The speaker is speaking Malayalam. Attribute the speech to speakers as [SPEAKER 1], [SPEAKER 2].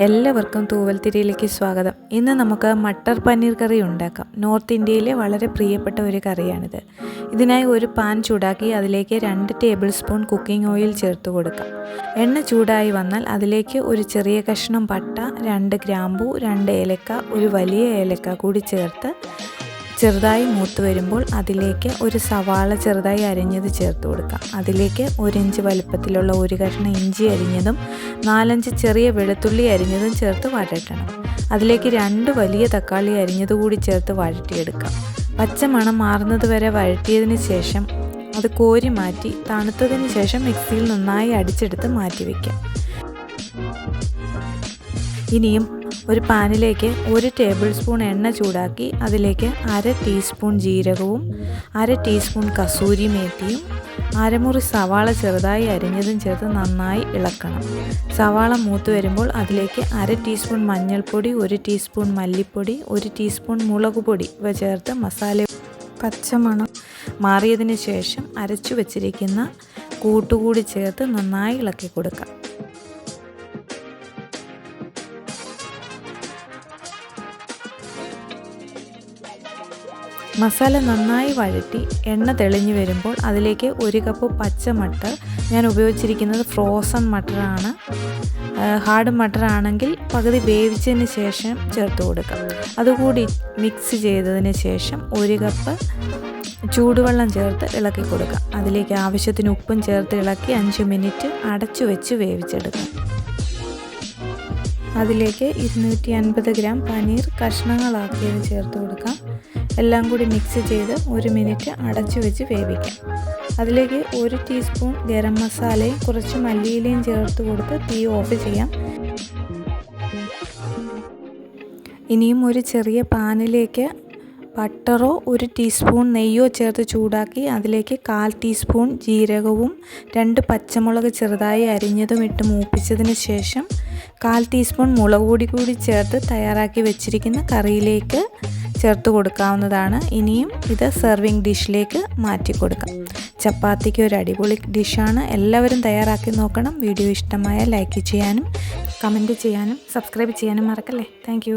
[SPEAKER 1] എല്ലാവർക്കും തൂവൽത്തിരിയിലേക്ക് സ്വാഗതം. ഇന്ന് നമുക്ക് മട്ടർ പനീർ കറി ഉണ്ടാക്കാം. നോർത്ത് ഇന്ത്യയിലെ വളരെ പ്രിയപ്പെട്ട ഒരു കറിയാണിത്. ഇതിനായി ഒരു പാൻ ചൂടാക്കി അതിലേക്ക് 2 ടേബിൾ സ്പൂൺ കുക്കിംഗ് ഓയിൽ ചേർത്ത് കൊടുക്കാം. എണ്ണ ചൂടായി വന്നാൽ അതിലേക്ക് ഒരു ചെറിയ കഷ്ണം പട്ട, 2 ഗ്രാമ്പൂ, 2 ഏലക്ക, ഒരു വലിയ ഏലക്ക കൂടി ചേർത്ത് ചെറുതായി മൂത്ത് വരുമ്പോൾ അതിലേക്ക് ഒരു സവാള ചെറുതായി അരിഞ്ഞത് ചേർത്ത് കൊടുക്കാം. അതിലേക്ക് 1 ഇഞ്ച് വലുപ്പത്തിലുള്ള ഒരു കഷ്ണം ഇഞ്ചി അരിഞ്ഞതും 4-5 ചെറിയ വെളുത്തുള്ളി അരിഞ്ഞതും ചേർത്ത് വഴറ്റണം. അതിലേക്ക് 2 വലിയ തക്കാളി അരിഞ്ഞത് കൂടി ചേർത്ത് വഴറ്റിയെടുക്കാം. പച്ചമണം മാറുന്നത് വരെ വഴറ്റിയതിന് ശേഷം അത് കോരി മാറ്റി തണുത്തതിന് ശേഷം മിക്സിയിൽ നന്നായി അടിച്ചെടുത്ത് മാറ്റി വയ്ക്കാം. ഇനിയും ഒരു പാനിലേക്ക് 1 ടേബിൾ സ്പൂൺ എണ്ണ ചൂടാക്കി അതിലേക്ക് 1/2 ടീസ്പൂൺ ജീരകവും 1/2 ടീസ്പൂൺ കസൂരി മേത്തിയും 1/2 മുറി സവാള ചെറുതായി അരിഞ്ഞതും ചേർത്ത് നന്നായി ഇളക്കണം. സവാള മൂത്ത് വരുമ്പോൾ അതിലേക്ക് 1/2 ടീസ്പൂൺ മഞ്ഞൾപ്പൊടി, 1 ടീസ്പൂൺ മല്ലിപ്പൊടി, 1 ടീസ്പൂൺ മുളക് പൊടി ഇവ ചേർത്ത് മസാല പച്ചമണം മാറിയതിന് ശേഷം അരച്ചു വച്ചിരിക്കുന്ന കൂട്ടുകൂടി ചേർത്ത് നന്നായി ഇളക്കി കൊടുക്കാം. മസാല നന്നായി വഴറ്റി എണ്ണ തെളിഞ്ഞു വരുമ്പോൾ അതിലേക്ക് 1 കപ്പ് പച്ച മട്ടർ, ഞാൻ ഉപയോഗിച്ചിരിക്കുന്നത് ഫ്രോസൺ മട്ടറാണ്. ഹാർഡ് മട്ടർ ആണെങ്കിൽ പകുതി വേവിച്ചതിന് ശേഷം ചേർത്ത് കൊടുക്കാം. അതുകൂടി മിക്സ് ചെയ്തതിന് ശേഷം 1 കപ്പ് ചൂടുവെള്ളം ചേർത്ത് ഇളക്കി കൊടുക്കാം. അതിലേക്ക് ആവശ്യത്തിന് ഉപ്പും ചേർത്ത് ഇളക്കി 5 മിനിറ്റ് അടച്ചു വെച്ച് വേവിച്ചെടുക്കാം. അതിലേക്ക് 250 ഗ്രാം പനീർ കഷ്ണങ്ങളാക്കിയത് ചേർത്ത് കൊടുക്കാം. എല്ലാം കൂടി മിക്സ് ചെയ്ത് 1 മിനിറ്റ് അടച്ചു വെച്ച് വേവിക്കാം. അതിലേക്ക് 1 ടീസ്പൂൺ ഗരം മസാലയും കുറച്ച് മല്ലിയിലയും ചേർത്ത് കൊടുത്ത് തീ ഓഫ് ചെയ്യാം. ഇനിയും ഒരു ചെറിയ പാനിലേക്ക് ബട്ടറോ 1 ടീസ്പൂൺ നെയ്യോ ചേർത്ത് ചൂടാക്കി അതിലേക്ക് 1/4 ടീസ്പൂൺ ജീരകവും 2 പച്ചമുളക് ചെറുതായി അരിഞ്ഞതും ഇട്ട് മൂപ്പിച്ചതിന് ശേഷം 1/4 ടീസ്പൂൺ മുളക് പൊടി കൂടി ചേർത്ത് തയ്യാറാക്കി വെച്ചിരിക്കുന്ന കറിയിലേക്ക് ചേർത്ത് കൊടുക്കാവുന്നതാണ്. ഇനിയും ഇത് സെർവിങ് ഡിഷിലേക്ക് മാറ്റി കൊടുക്കാം. ചപ്പാത്തിക്ക് ഒരു അടിപൊളി ഡിഷാണ്. എല്ലാവരും തയ്യാറാക്കി നോക്കണം. വീഡിയോ ഇഷ്ടമായ ലൈക്ക് ചെയ്യാനും കമൻറ്റ് ചെയ്യാനും സബ്സ്ക്രൈബ് ചെയ്യാനും മറക്കല്ലേ. താങ്ക്